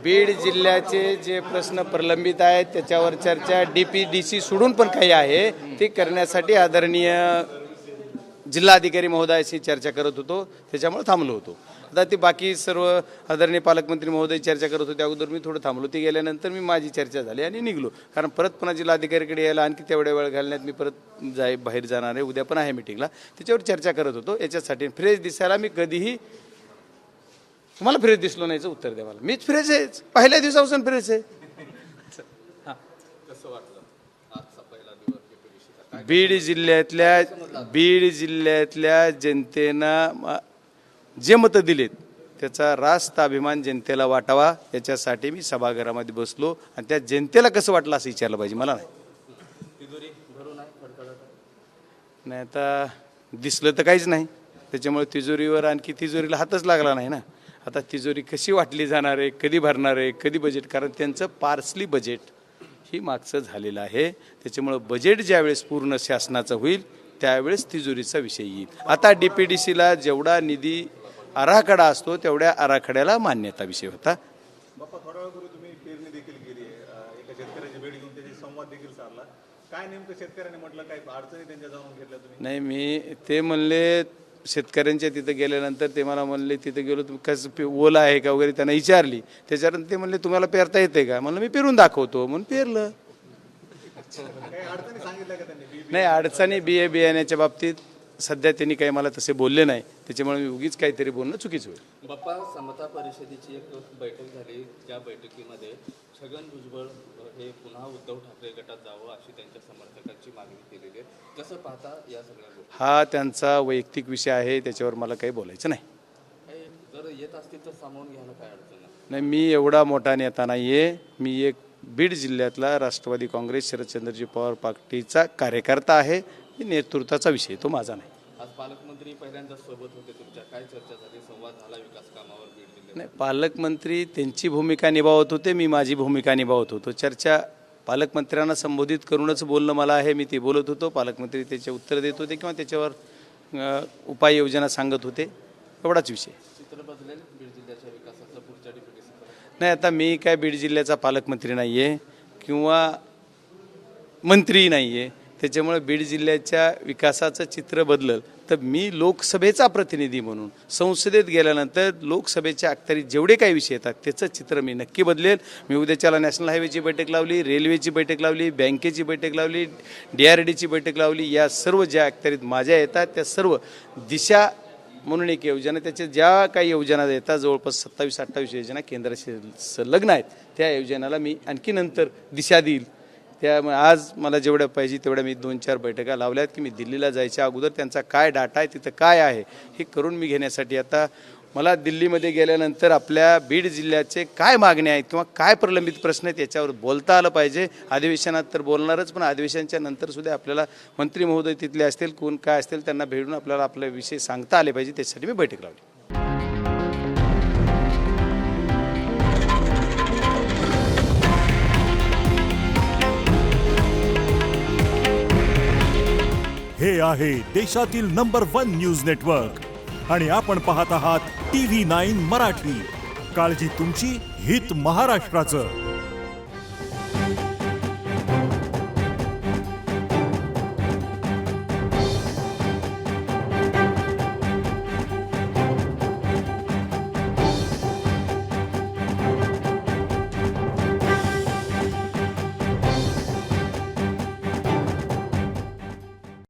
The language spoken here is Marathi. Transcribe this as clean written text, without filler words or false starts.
बीड जिल्ह्याचे जे प्रश्न प्रलंबित आहेत त्याच्यावर चर्चा DPDC सोडून पण काही आहे ते करण्यासाठी आदरणीय जिल्हाधिकारी महोदयाशी चर्चा करत होतो, त्याच्यामुळे थांबलो होतो. आता ते बाकी सर्व आदरणीय पालकमंत्री महोदय चर्चा करत होते, अगोदर मी थोडं थांबलो. ते गेल्यानंतर मी माझी चर्चा झाली आणि निघलो, कारण परत पुन्हा जिल्हाधिकारीकडे यायला आणखी तेवढ्या वेळ घालण्यात मी परत बाहेर जाणार आहे. उद्या पण आहे मिटिंगला, त्याच्यावर चर्चा करत होतो. याच्यासाठी फ्रेश दिसायला मी कधीही तुम्हाला फ्रेश दिसलो नाहीचं उत्तर द्या मला. मीच फ्रेश आहे, पहिल्या दिवसापासून फ्रेश आहे. बीड जिल्ह्यातल्या जनतेनं जे मतं दिलेत त्याचा रास्त अभिमान जनतेला वाटावा, याच्यासाठी मी सभागृहामध्ये बसलो आणि त्या जनतेला कसं वाटलं असं विचारलं पाहिजे, मला नाही. नाही आता दिसलं तर काहीच नाही, त्याच्यामुळे तिजोरीवर आणखी तिजोरीला हातच लागला नाही ना. आता तिजोरी कशी वाटली जाणार आहे, कधी भरणार आहे, कधी बजेट, कारण त्यांचं पार्सली बजेट ही मागचं झालेलं आहे. त्याच्यामुळं बजेट ज्यावेळेस पूर्ण शासनाचं होईल त्यावेळेस तिजोरीचा विषय येईल. आता DPDCला जेवढा निधी आराखडा असतो तेवढ्या आराखड्याला मान्यता विषय होता. बाप्पा, थोडा वेळ पूर्वी तुम्ही पेरणी देखील केली आहे, एका शेतकऱ्याची भेट घेऊन त्याची संवाद देखील साधला. काय नेमकं शेतकऱ्यांनी म्हटलं, काय अडचणी त्यांच्या जाणून घेतल्या तुम्ही? नाही, मी ते म्हणले शेतकऱ्यांच्या तिथं गेल्यानंतर ते मला म्हणले तिथं गेलो तुम्ही कसं ओला आहे का वगैरे त्यांना विचारली. त्याच्यानंतर ते म्हणले तुम्हाला पेरता येते का, म्हणलं मी पेरून दाखवतो, म्हणून पेरलं. काही अडचणी सांगितल्या का त्यांनी? नाही, अडचणी बियाण्याच्या बाबतीत सध्या त्यांनी काही मला तसे बोलले नाही, त्याच्यामुळे मी उगीच काहीतरी बोलणं चुकीचं होईल. बाप्पा, समता परिषदेची एक बैठक झाली, त्या बैठकीमध्ये छगन भुजबळ हे पुन्हा उद्धव ठाकरे गटात जावं अशी त्यांच्या समर्थकांची मागणी केलेली आहे. कसं पाहता या सगळ्या गोष्टी? हा त्यांचा वैयक्तिक विषय आहे, त्याच्यावर मला काही बोलायचं नाही. जर येत असतील तर सामावून घ्यायला काय अडचण नाही, मी एवढा मोठा नेता नाही आहे. मी एक बीड जिल्ह्यातला राष्ट्रवादी काँग्रेस शरदचंद्रजी पवार पार्टीचा कार्यकर्ता आहे. नेतृत्वाचा विषय तो माझा नाही. आज पालकमंत्री पहिल्यांदा सोबत होते तुमच्या, काय चर्चा झाली, संवाद झाला विकास कामावर बीड जिल्ह्यात? नाही, पालकमंत्री त्यांची भूमिका निभावत होते, मी माझी भूमिका निभावत होतो. चर्चा पालकमंत्र्यांना संबोधित करूनच बोलणं मला आहे, मी ते बोलत होतो. पालकमंत्री त्याचे उत्तर देत होते किंवा त्याच्यावर उपाययोजना सांगत होते, एवढाच विषय. चित्र बदलेल बीड जिल्ह्याच्या विकासाचं पुढच्या DPDC? नाही, आता मी काय बीड जिल्ह्याचा पालकमंत्री नाही आहे किंवा मंत्री नाही आहे, त्याच्यामुळे बीड जिल्ह्याच्या विकासाचं चित्र बदललं तर मी लोकसभेचा प्रतिनिधी म्हणून संसदेत गेल्यानंतर लोकसभेच्या अखत्यारीत जेवढे काही विषय येतात त्याचं चित्र मी नक्की बदलेल. मी उद्याच्याला नॅशनल हायवेची बैठक लावली, रेल्वेची बैठक लावली, बँकेची बैठक लावली, DRDची बैठक लावली. या सर्व ज्या अखत्यारीत माझ्या येतात त्या सर्व दिशा म्हणून एक योजना, त्याच्या ज्या काही योजना येतात जवळपास 27-28 योजना केंद्राशी संलग्न आहेत, त्या योजनाला मी आणखी नंतर दिशा देईल. त्यामुळे आज मला जेवढ्या पाहिजे तेवढ्या मी 2-4 बैठका लावल्यात की मी दिल्लीला जायच्या अगोदर त्यांचा काय डाटा आहे, तिथं काय आहे हे करून मी घेण्यासाठी. आता मला दिल्लीमध्ये गेल्यानंतर आपल्या बीड जिल्ह्याचे काय मागण्या आहेत किंवा काय प्रलंबित प्रश्न आहेत याच्यावर बोलता आलं पाहिजे. अधिवेशनात तर बोलणारच, पण अधिवेशनाच्या नंतरसुद्धा आपल्याला मंत्री महोदय तिथले असतील, कोण काय असतील, त्यांना भेटून आपल्याला आपले विषय सांगता आले पाहिजे. त्यासाठी मी बैठक लावली. हे आहे देशातील नंबर 1 न्यूज नेटवर्क आणि आपण पाहत आहात TV9 मराठी. काळजी तुमची, हित महाराष्ट्राचं.